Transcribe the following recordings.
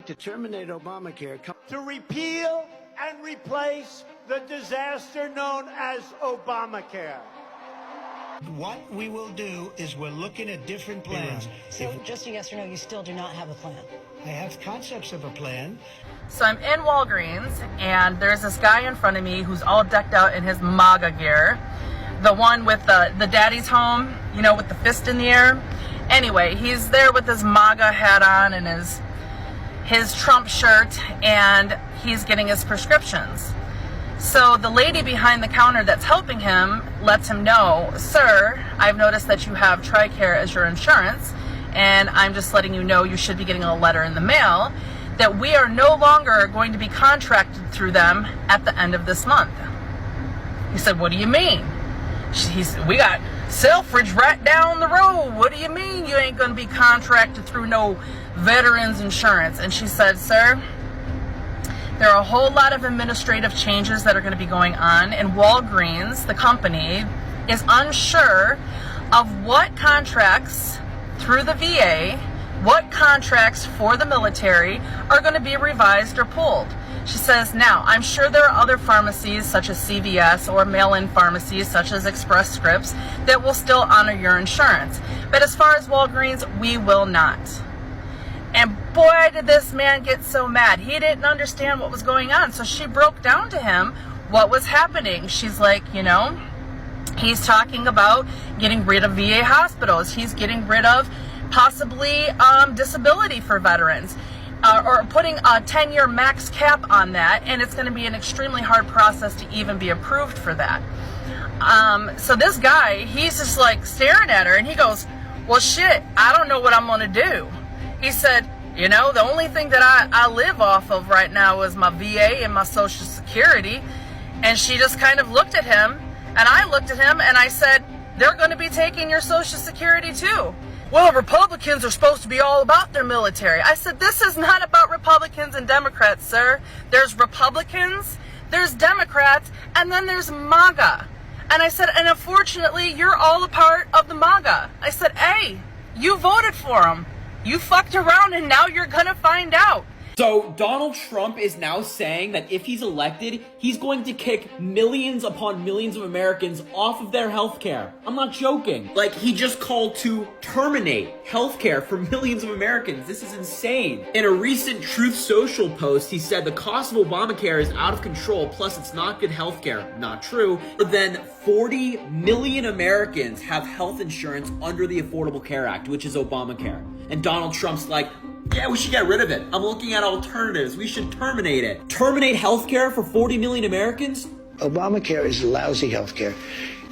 To terminate Obamacare. To repeal and replace the disaster known as Obamacare. What we will do is we're looking at different plans. So just a yes or no, you still do not have a plan? I have concepts of a plan. So I'm in Walgreens, and there's this guy in front of me who's all decked out in his MAGA gear. The one with the daddy's home, you know, with the fist in the air. Anyway, he's there with his MAGA hat on and his Trump shirt, and he's getting his prescriptions. So the lady behind the counter that's helping him lets him know, "Sir, I've noticed that you have TRICARE as your insurance, and I'm just letting you know you should be getting a letter in the mail that we are no longer going to be contracted through them at the end of this month." He said, "What do you mean?" We got Selfridge right down the road. What do you mean you ain't going to be contracted through no veterans insurance? And she said, "Sir, there are a whole lot of administrative changes that are going to be going on, and Walgreens, the company, is unsure of what contracts through the VA, what contracts for the military are going to be revised or pulled." She says, "Now, I'm sure there are other pharmacies such as CVS or mail-in pharmacies such as Express Scripts that will still honor your insurance. But as far as Walgreens, we will not." And boy, did this man get so mad. He didn't understand what was going on. So she broke down to him what was happening. She's like, you know, he's talking about getting rid of VA hospitals. He's getting rid of possibly disability for veterans. Or putting a 10-year max cap on that, and it's going to be an extremely hard process to even be approved for that. So this guy, he's just like staring at her, and he goes, "Well, shit, I don't know what I'm going to do." He said, "You know, the only thing that I live off of right now is my VA and my Social Security." And she just kind of looked at him, and I looked at him, and I said, "They're going to be taking your Social Security too." "Well, Republicans are supposed to be all about their military." I said, "This is not about Republicans and Democrats, sir. There's Republicans, there's Democrats, and then there's MAGA." And I said, "And unfortunately, you're all a part of the MAGA." I said, "Hey, you voted for them. You fucked around, and now you're gonna find out." So Donald Trump is now saying that if he's elected, he's going to kick millions upon millions of Americans off of their health care. I'm not joking. Like, he just called to terminate health care for millions of Americans. This is insane. In a recent Truth Social post, he said the cost of Obamacare is out of control, plus it's not good health care. Not true. Then 40 million Americans have health insurance under the Affordable Care Act, which is Obamacare. And Donald Trump's like, "Yeah, we should get rid of it. I'm looking at alternatives. We should terminate it." Terminate healthcare for 40 million Americans? Obamacare is lousy health care.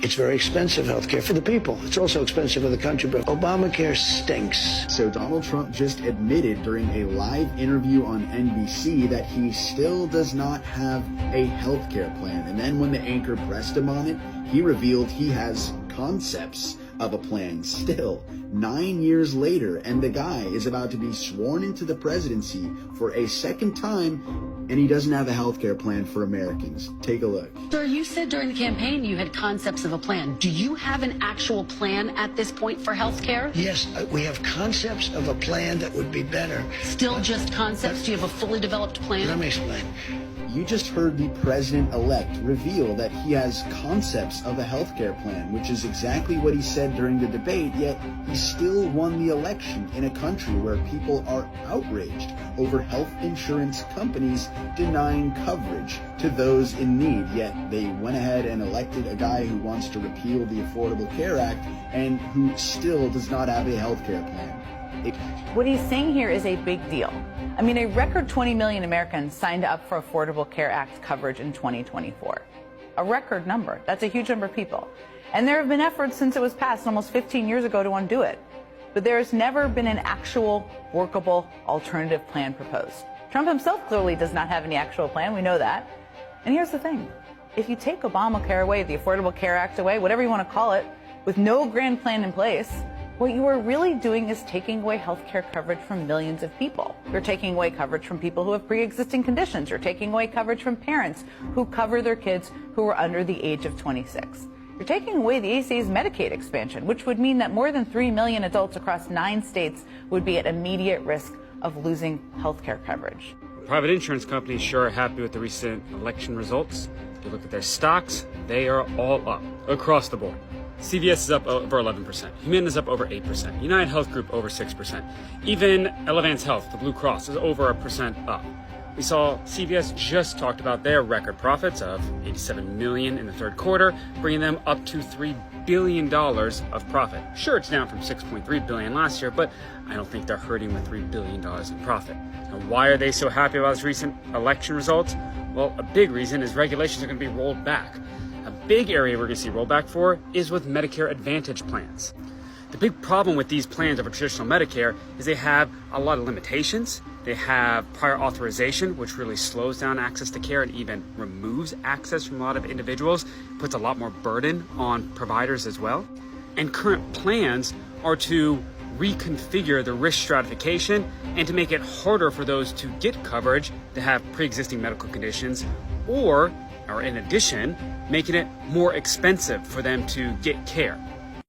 It's very expensive health care for the people. It's also expensive for the country, but Obamacare stinks. So Donald Trump just admitted during a live interview on NBC that he still does not have a health care plan. And then when the anchor pressed him on it, he revealed he has concepts of a plan still 9 years later, and the guy is about to be sworn into the presidency for a second time, and he doesn't have a healthcare plan for Americans. Take a look. Sir, you said during the campaign you had concepts of a plan. Do you have an actual plan at this point for healthcare? Yes, we have concepts of a plan that would be better. Still just concepts? Do you have a fully developed plan? Let me explain. You just heard the president-elect reveal that he has concepts of a healthcare plan, which is exactly what he said during the debate, yet he still won the election in a country where people are outraged over health insurance companies denying coverage to those in need. Yet they went ahead and elected a guy who wants to repeal the Affordable Care Act and who still does not have a healthcare plan. What he's saying here is a big deal. I mean, a record 20 million Americans signed up for Affordable Care Act coverage in 2024. A record number. That's a huge number of people. And there have been efforts since it was passed almost 15 years ago to undo it. But there has never been an actual workable alternative plan proposed. Trump himself clearly does not have any actual plan. We know that. And here's the thing. If you take Obamacare away, the Affordable Care Act away, whatever you want to call it, with no grand plan in place, what you are really doing is taking away health care coverage from millions of people. You're taking away coverage from people who have pre-existing conditions. You're taking away coverage from parents who cover their kids who are under the age of 26. You're taking away the ACA's Medicaid expansion, which would mean that more than 3 million adults across 9 states would be at immediate risk of losing healthcare coverage. Private insurance companies sure are happy with the recent election results. If you look at their stocks, they are all up across the board. CVS is up over 11%. Humana is up over 8%. United Health Group over 6%. Even Elevance Health, the Blue Cross, is over 1% up. We saw CVS just talked about their record profits of $87 million in the third quarter, bringing them up to $3 billion of profit. Sure, it's down from $6.3 billion last year, but I don't think they're hurting with $3 billion in profit. And why are they so happy about this recent election results? Well, a big reason is regulations are going to be rolled back. A big area we're going to see rollback for is with Medicare Advantage plans. The big problem with these plans over traditional Medicare is they have a lot of limitations. They have prior authorization, which really slows down access to care and even removes access from a lot of individuals, puts a lot more burden on providers as well. And current plans are to reconfigure the risk stratification and to make it harder for those to get coverage that have pre-existing medical conditions, or in addition, making it more expensive for them to get care.